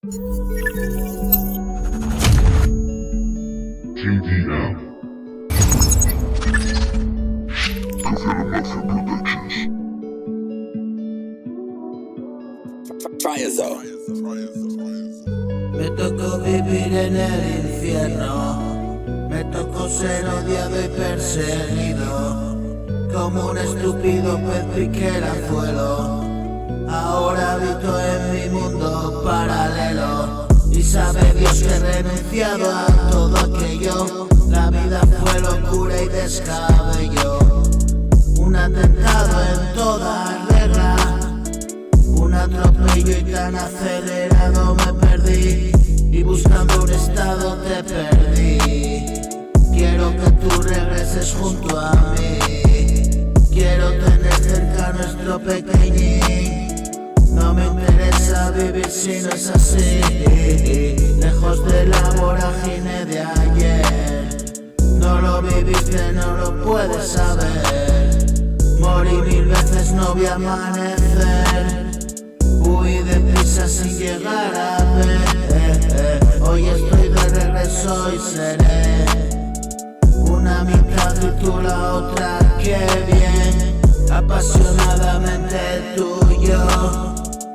JDL. Me tocó vivir en el infierno, me tocó ser odiado y perseguido, como un estúpido pez piqué el anzuelo. Ahora habito en mi mundo paralelo, y sabe Dios que he renunciado a todo aquello. La vida fue locura y descabello, un atentado en toda regla, un atropello y tan acelerado me perdí, y buscando un estado te perdí. Quiero que tú regreses junto a mí, quiero tener cerca a nuestro pequeñín. No me interesa vivir si no es así, lejos de la vorágine de ayer. No lo viviste, no lo puedes saber. Morí 1000 veces, no vi amanecer. Huí deprisa sin llegar a ver. Hoy estoy de regreso y seré una mitad y tú la otra. Qué bien, apasionadamente tuyo,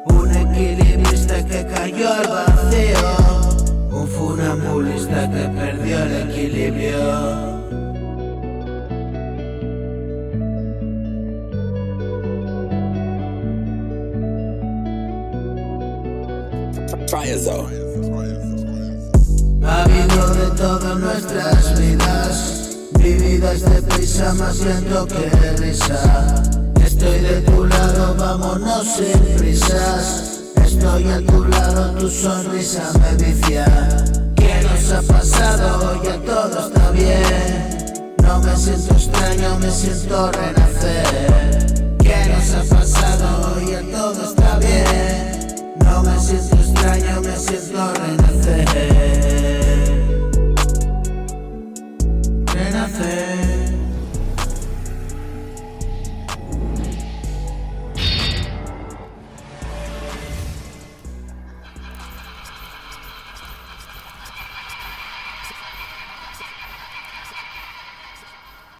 un equilibrista que cayó al vacío, un funambulista que perdió el equilibrio. Ha habido de todo en nuestras vidas, vividas deprisa, más lento que risa. Estoy de tu lado, vámonos sin prisas. Estoy a tu lado, tu sonrisa me vicia. ¿Qué nos ha pasado? Ya todo está bien. No me siento extraño, me siento renacer. ¿Qué nos ha pasado? Ya todo está bien. No me siento extraño, me siento renacer.